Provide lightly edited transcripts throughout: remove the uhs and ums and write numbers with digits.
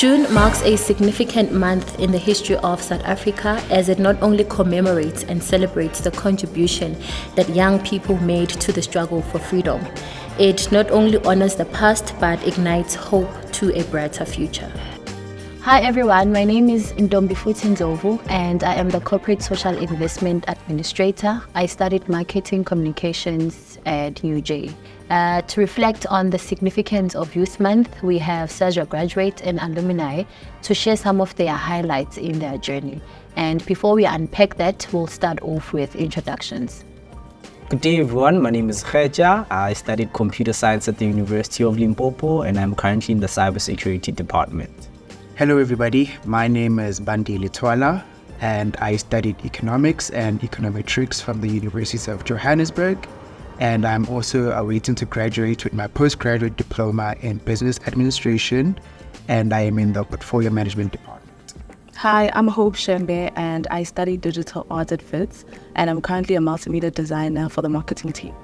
June marks a significant month in the history of South Africa as it not only commemorates and celebrates the contribution that young people made to the struggle for freedom. It not only honors the past but ignites hope to a brighter future. Hi everyone, my name is Ndombifuthi Ndlovu and I am the Corporate Social Investment Administrator. I studied Marketing Communications at UJ. To reflect on the significance of Youth Month, we have Sasria graduates and alumni to share some of their highlights in their journey. And before we unpack that, we'll start off with introductions. Good day everyone, my name is Kheja. I studied computer science at the University of Limpopo and I'm currently in the cybersecurity department. Hello everybody, my name is Bandi Litwala and I studied economics and econometrics from the University of Johannesburg, and I'm also awaiting to graduate with my postgraduate diploma in business administration, and I am in the portfolio management department. Hi, I'm Hope Shembe and I study digital art at FITS and I'm currently a multimedia designer for the marketing team.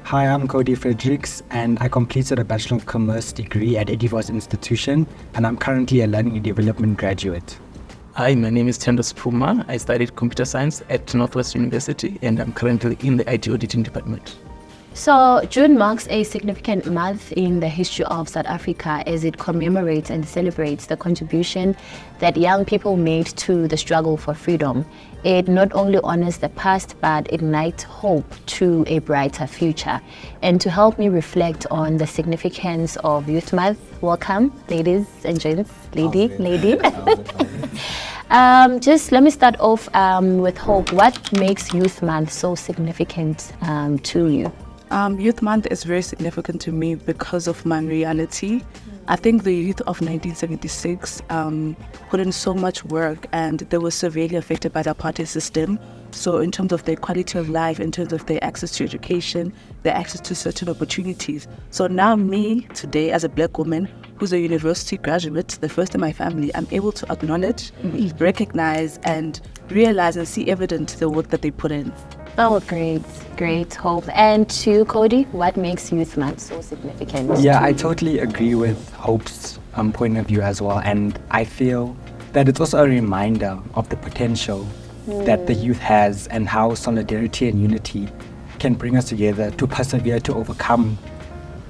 Hi, I'm Cody Fredericks and I completed a Bachelor of Commerce degree at Edivos Institution and I'm currently a Learning and Development graduate. Hi, my name is Tendo Spuma. I studied computer science at Northwest University and I'm currently in the IT auditing department. So June marks a significant month in the history of South Africa as it commemorates and celebrates the contribution that young people made to the struggle for freedom. It not only honors the past but ignites hope to a brighter future. And to help me reflect on the significance of Youth Month, welcome ladies and gents, lady. Just let me start off with Hope. What makes Youth Month so significant to you? Youth Month is very significant to me because of my reality. I think the youth of 1976 put in so much work and they were severely affected by the apartheid system. So in terms of their quality of life, in terms of their access to education, their access to certain opportunities. So now me, today, as a Black woman who's a university graduate, the first in my family, I'm able to acknowledge, recognize and realize and see evident the work that they put in. Oh, great, Hope. And to Cody, what makes Youth Month so significant? Yeah, I totally agree with Hope's point of view as well, and I feel that it's also a reminder of the potential that the youth has and how solidarity and unity can bring us together to persevere, to overcome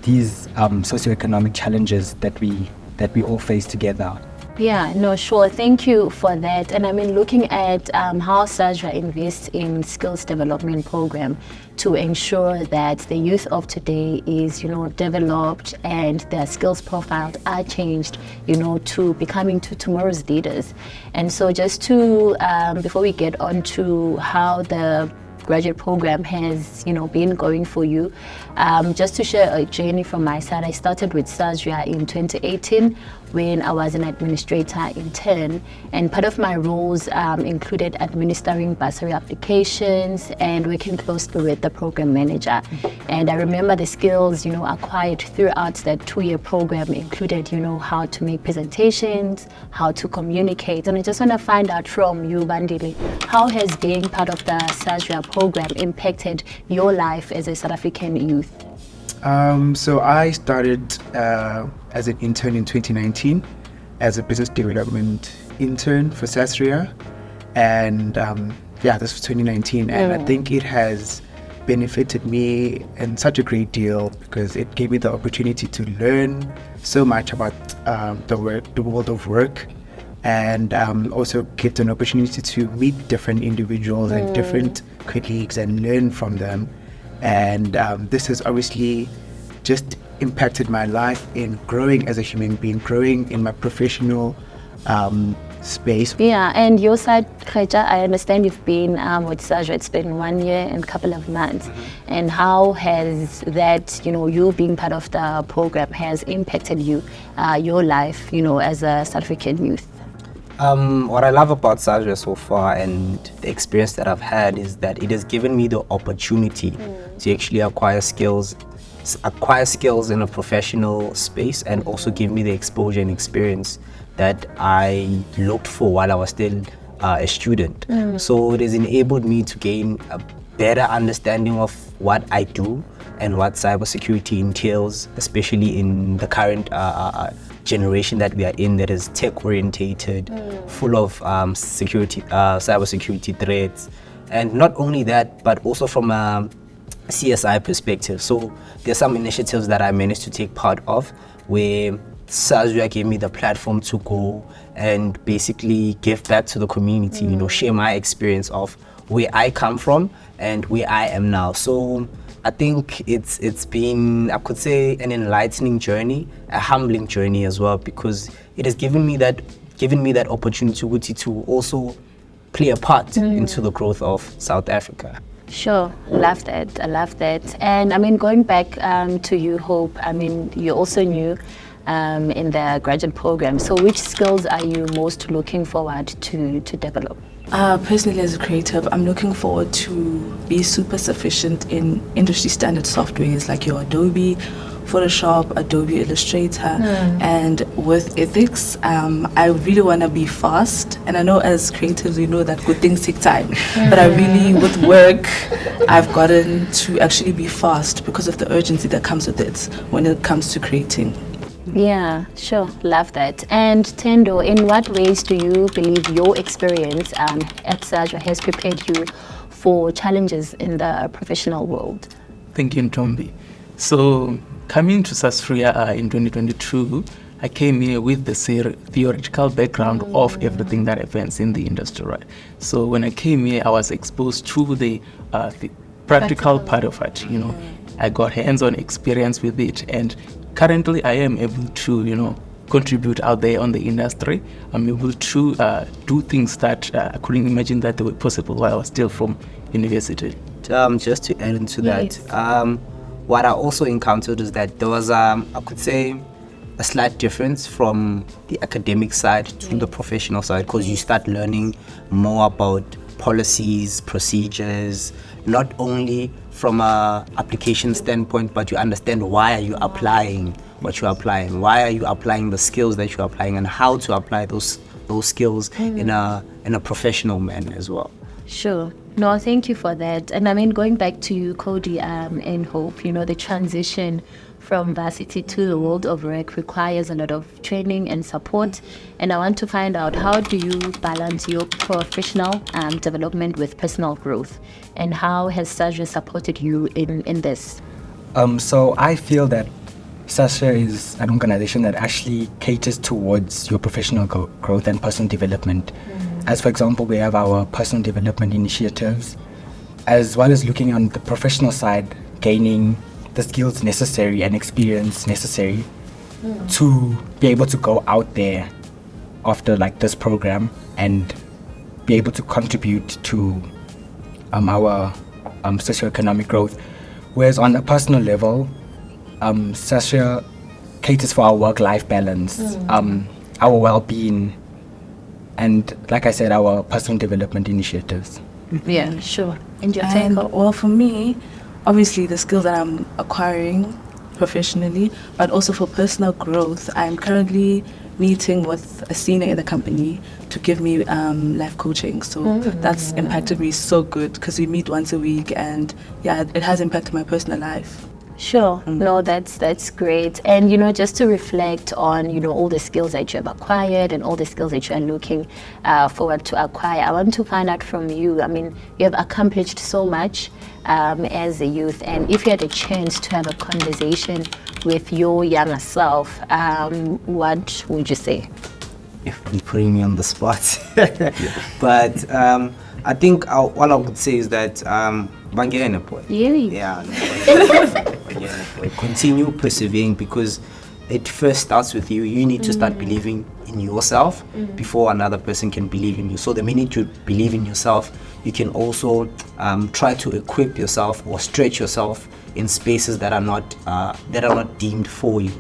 these socioeconomic challenges that we all face together. Yeah, no, sure. Thank you for that. And I mean, looking at how Sasria invests in skills development program to ensure that the youth of today is, developed and their skills profiles are changed, to becoming to tomorrow's leaders. And so just to, before we get on to how the graduate program has been going for you, just to share a journey from my side. I started with Sasria in 2018 when I was an administrator intern, and part of my roles included administering bursary applications and working closely with the program manager. And I remember the skills acquired throughout that 2-year program included how to make presentations, how to communicate. And I just want to find out from you, Bandile, how has being part of the Sasria program impacted your life as a South African youth? So I started as an intern in 2019 as a business development intern for Sasria, and this was 2019, and I think it has benefited me in such a great deal because it gave me the opportunity to learn so much about the world of work, and also get an opportunity to meet different individuals and different colleagues and learn from them. And this has obviously just impacted my life in growing as a human being, growing in my professional space. Yeah, and your side, Kheja, I understand you've been with Sasria, it's been 1 year and a couple of months. And how has that, you being part of the program has impacted you, your life, as a South African youth? What I love about Sasria so far and the experience that I've had is that it has given me the opportunity to actually acquire skills in a professional space, and also give me the exposure and experience that I looked for while I was still a student. So it has enabled me to gain a better understanding of what I do and what cybersecurity entails, especially in the current generation that we are in, that is tech orientated, full of cyber security threats, and not only that, but also from a CSI perspective. So there's some initiatives that I managed to take part of where Sasria gave me the platform to go and basically give back to the community, share my experience of where I come from and where I am now. So I think it's been, I could say, an enlightening journey, a humbling journey as well, because it has given me that opportunity to also play a part into the growth of South Africa. Sure, love that. I love that. And I mean, going back to you, Hope, I mean, you're also new in the graduate program. So which skills are you most looking forward to develop? Personally, as a creative, I'm looking forward to be super sufficient in industry standard softwares like your Adobe Photoshop, Adobe Illustrator, and with ethics, I really want to be fast. And I know as creatives, we know that good things take time, but I really, with work, I've gotten to actually be fast because of the urgency that comes with it when it comes to creating. Yeah, sure. Love that. And Tendo, in what ways do you believe your experience at Sasria has prepared you for challenges in the professional world? Thank you, Ntombi. So, coming to Sasria in 2022, I came here with the theoretical background of everything that happens in the industry, right? So when I came here, I was exposed to the practical part of it, I got hands-on experience with it, and currently I am able to, contribute out there on the industry. I'm able to do things that I couldn't imagine that they were possible while I was still from university. Just to add into that, what I also encountered is that there was, I could say, a slight difference from the academic side to the professional side, because you start learning more about policies, procedures, not only from a application standpoint, but you understand why are you applying what you're applying, why are you applying the skills that you're applying, and how to apply those skills in a professional manner as well. Sure. No, thank you for that. And I mean, going back to you, Cody, and Hope, the transition from varsity to the world of work requires a lot of training and support. And I want to find out, how do you balance your professional development with personal growth? And how has Sasria supported you in this? So I feel that Sasria is an organization that actually caters towards your professional growth and personal development. As for example, we have our personal development initiatives, as well as looking on the professional side, gaining the skills necessary and experience necessary to be able to go out there after this program and be able to contribute to our socioeconomic growth. Whereas on a personal level, Sasria caters for our work-life balance, our well-being, and like I said, our personal development initiatives. Yeah, sure. And your take? Well, for me, obviously the skills that I'm acquiring professionally, but also for personal growth, I'm currently meeting with a senior in the company to give me life coaching. So that's impacted me so good, because we meet once a week, and yeah, it has impacted my personal life. Sure. No, that's great. And just to reflect on all the skills that you have acquired and all the skills that you are looking forward to acquire, I want to find out from you. I mean, you have accomplished so much as a youth, and if you had a chance to have a conversation with your younger self, what would you say? If you're putting me on the spot, but I think all I would say is that continue persevering, because it first starts with you. You need to start believing in yourself before another person can believe in you. So the minute you believe in yourself, you can also try to equip yourself or stretch yourself in spaces that are not deemed for you.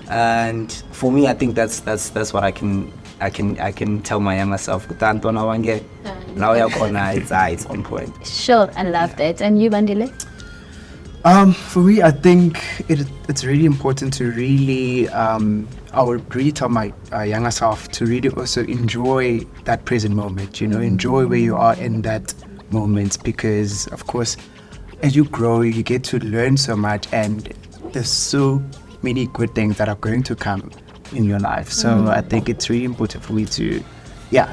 And for me, I think that's what I can tell my younger self. Now it's on point. Sure, I love that. And you, Bandile? For me, I think it's really important to really, I would really tell my younger self to really also enjoy that present moment, enjoy where you are in that moment, because of course, as you grow, you get to learn so much, and there's so many good things that are going to come in your life. So I think it's really important for me to,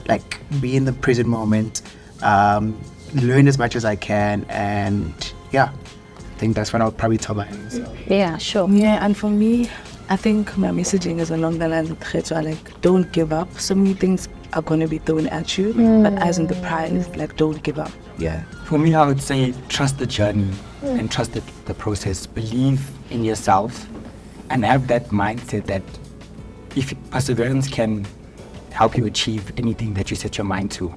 like be in the present moment, learn as much as I can, and I think that's what I would probably tell my younger self. Yeah, sure. Yeah, and for me, I think my messaging is along the lines of Khetwa, like, don't give up. So many things are going to be thrown at you, but as in the prize, like, don't give up. Yeah. For me, I would say trust the journey and trust the process. Believe in yourself and have that mindset that if perseverance can help you achieve anything that you set your mind to.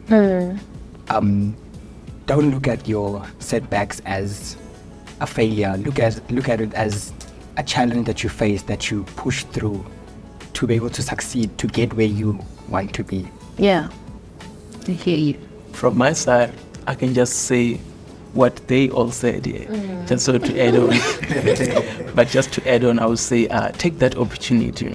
Don't look at your setbacks as a failure. Look at it as a challenge that you face, that you push through to be able to succeed, to get where you want to be. Yeah, I hear you. From my side, I can just say what they all said here. Just so to add on. But just to add on, I would say take that opportunity.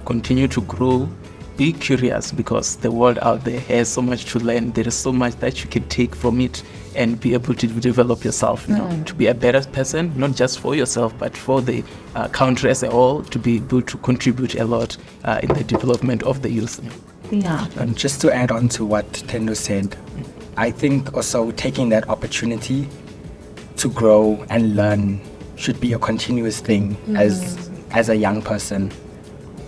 Continue to grow. Be curious, because the world out there has so much to learn. There is so much that you can take from it and be able to develop yourself, to be a better person, not just for yourself, but for the country as a whole, to be able to contribute a lot in the development of the youth. Yeah. And just to add on to what Tendo said, I think also taking that opportunity to grow and learn should be a continuous thing as a young person.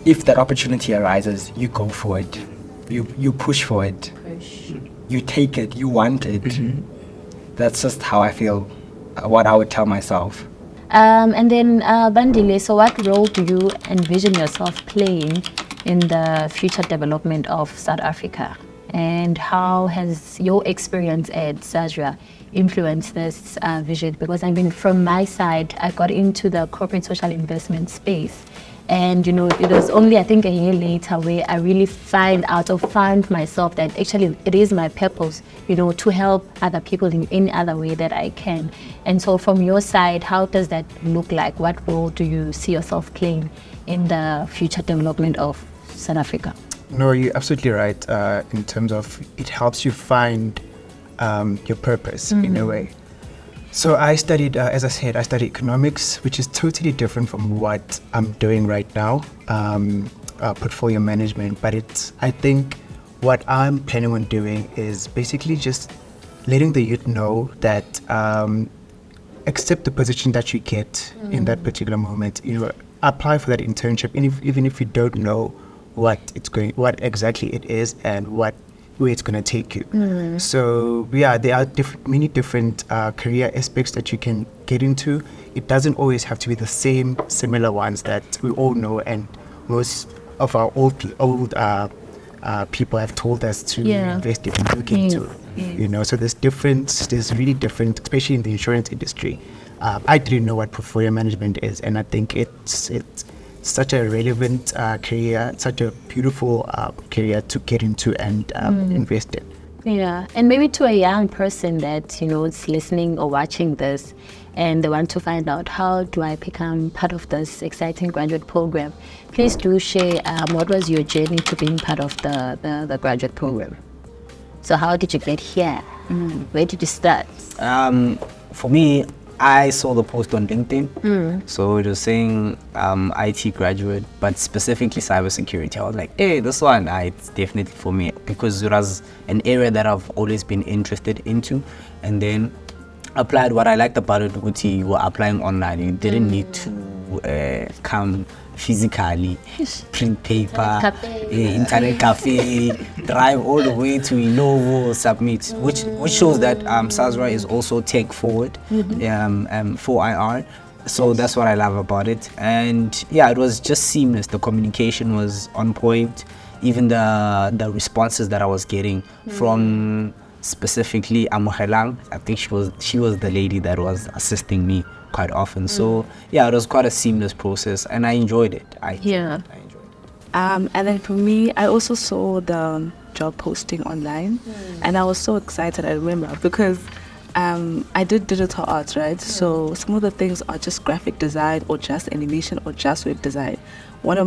If that opportunity arises, you go for it. You push for it. You take it. You want it. That's just how I feel, what I would tell myself. And then, Bandile, so what role do you envision yourself playing in the future development of South Africa? And how has your experience at Sasria influenced this vision? Because I mean, from my side, I got into the corporate social investment space. And, it was only, I think, a year later where I really found myself that actually it is my purpose, to help other people in any other way that I can. And so from your side, how does that look like? What role do you see yourself playing in the future development of South Africa? No, you're absolutely right in terms of it helps you find your purpose in a way. So I studied, as I said, economics, which is totally different from what I'm doing right now, portfolio management. But I think what I'm planning on doing is basically just letting the youth know that accept the position that you get in that particular moment. Apply for that internship, even if you don't know what exactly it is and where it's going to take you. So there are many different career aspects that you can get into. It doesn't always have to be the similar ones that we all know, and most of our old people have told us to invest in and look into. So there's really different, especially in the insurance industry. I didn't know what portfolio management is, and I think it's such a relevant career, such a beautiful career to get into and invest in. Yeah, and maybe to a young person that is listening or watching this, and they want to find out how do I become part of this exciting graduate program, please do share what was your journey to being part of the graduate program. So how did you get here? Where did you start? For me, I saw the post on LinkedIn. So it was saying IT graduate, but specifically cybersecurity. I was like, hey, this one, it's definitely for me, because it was an area that I've always been interested into. And then applied. What I liked about it, you were applying online. You didn't need to come physically, print paper, internet cafe, drive all the way to Inovo, submit, which shows that Sasria is also tech forward for IR. So that's what I love about it. And yeah, it was just seamless. The communication was on point. Even the responses that I was getting from specifically Amuhelang, I think she was the lady that was assisting me quite often. So yeah, it was quite a seamless process, and I enjoyed it. I enjoyed it. And then for me, I also saw the job posting online, and I was so excited. I remember because I did digital arts, right? So some of the things are just graphic design or just animation or just web design. Most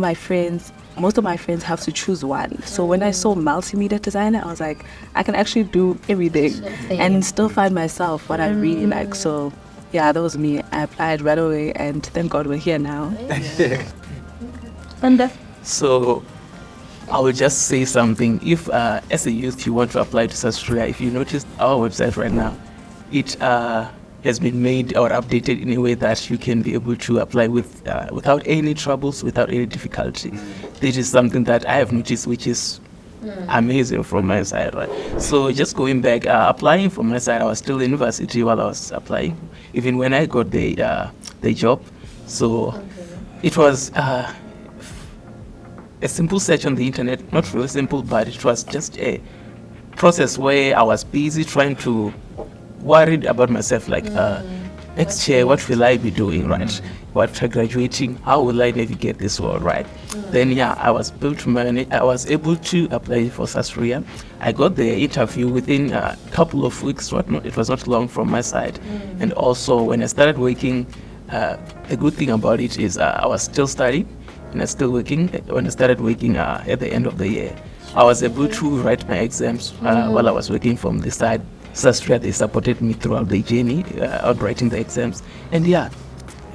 of my friends have to choose one. So when I saw multimedia designer, I was like, I can actually do everything and still find myself what I really like. So yeah, that was me. I applied right away, and thank God we're here now. So I will just say something. If as a youth you want to apply to Sasria, if you notice our website right now, it has been made or updated in a way that you can be able to apply without any troubles, without any difficulty. This is something that I have noticed, which is amazing from my side, right? So just going back, applying from my side, I was still in university while I was applying, even when I got the job. So it was a simple search on the internet, not really simple, but it was just a process where I was busy trying to worried about myself, like next year, what will I be doing, right? After graduating, how will I navigate this world, right? Then I was able to manage. I was able to apply for Sasria. I got the interview within a couple of weeks. It was not long from my side. And also, when I started working, the good thing about it is I was still studying and I was still working. When I started working at the end of the year, I was able to write my exams while I was working from the side. Sasria, they supported me throughout the journey on writing the exams, and I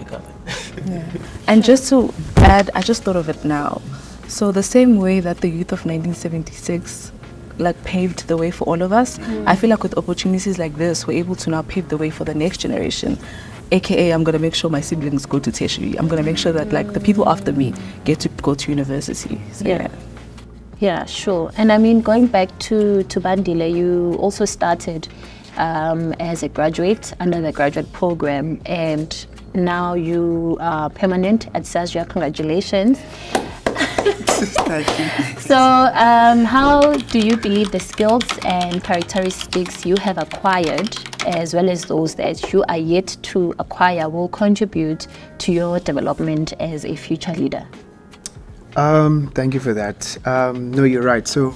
got it. And just to add, I just thought of it now. So the same way that the youth of 1976 like paved the way for all of us, I feel like with opportunities like this, we're able to now pave the way for the next generation. AKA, I'm going to make sure my siblings go to tertiary. I'm going to make sure that like the people after me get to go to university. So, Yeah, sure. And I mean, going back to Bandile, you also started as a graduate under the graduate program, and now you are permanent at Sasria. Congratulations. Thank you. So how do you believe the skills and characteristics you have acquired, as well as those that you are yet to acquire, will contribute to your development as a future leader? Thank you for that. No, you're right. So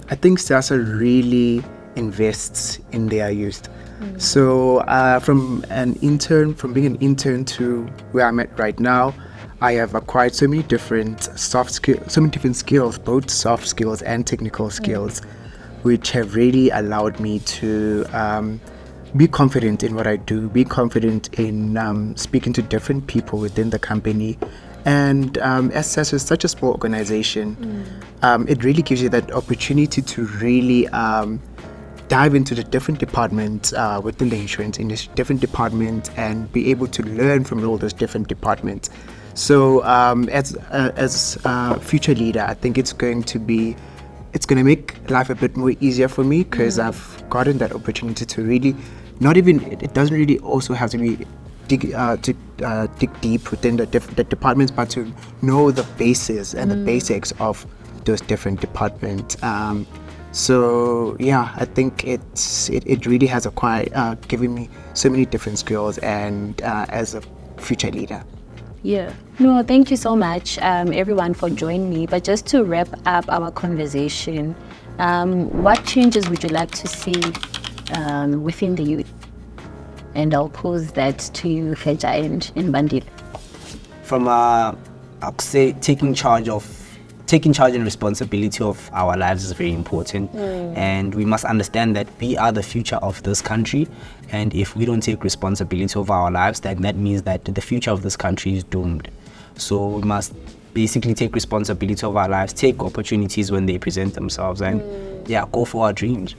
I think SASA really invests in their youth. So from being an intern to where I'm at right now, I have acquired so many different skills, both soft skills and technical skills, which have really allowed me to be confident in what I do, be confident in speaking to different people within the company. And as SASA is such a small organization, it really gives you that opportunity to really dive into the different departments within the insurance industry, different departments, and be able to learn from all those different departments. So as a future leader, I think it's going to make life a bit more easier for me, because I've gotten that opportunity to really it doesn't really also have to be dig deep within the departments, but to know the bases and the basics of those different departments. So I think it really has given me so many different skills, and as a future leader. Yeah. No, thank you so much, everyone, for joining me. But just to wrap up our conversation, what changes would you like to see within the youth? And I'll pose that to you, Feja and Bandile. From I'll say taking charge and responsibility of our lives is very important, and we must understand that we are the future of this country, and if we don't take responsibility of our lives, then that means that the future of this country is doomed. So we must basically take responsibility of our lives, take opportunities when they present themselves, and go for our dreams.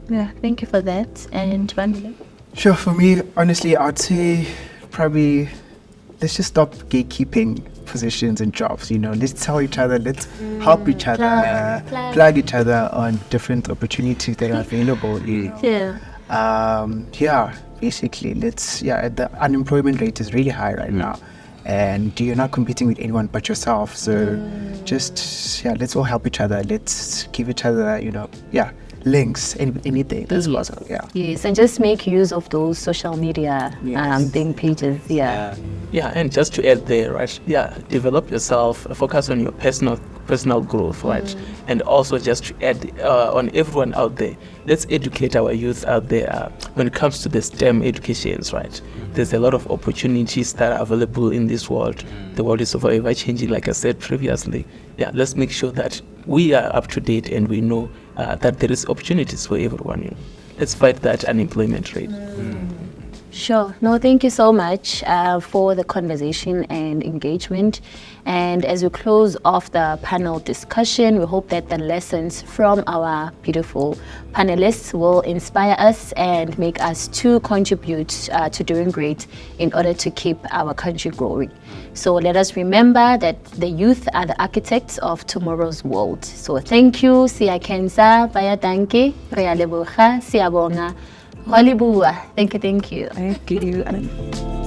Yeah, thank you for that. And Bandile? Sure, for me, honestly, I'd say probably let's just stop gatekeeping positions and jobs. Let's tell each other, let's help each other, plug each other on different opportunities that are available. Basically, the unemployment rate is really high right now, and you're not competing with anyone but yourself. So let's all help each other. Let's give each other, links, anything. That's possible. Yes, and just make use of those social media pages. And just to add there, right? Develop yourself, focus on your personal growth, right? And also just to add on everyone out there, let's educate our youth out there when it comes to the STEM educations, right? There's a lot of opportunities that are available in this world. The world is forever changing, like I said previously. Let's make sure that we are up to date and we know that there is opportunities for everyone. Let's fight that unemployment rate. Sure. No, thank you so much for the conversation and engagement. And as we close off the panel discussion, we hope that the lessons from our beautiful panelists will inspire us and make us to contribute to doing great in order to keep our country growing. So let us remember that the youth are the architects of tomorrow's world. So thank you. Siyakenza, bayadanke, realebucha, siyabonga. Hollywood. Thank you. Thank you.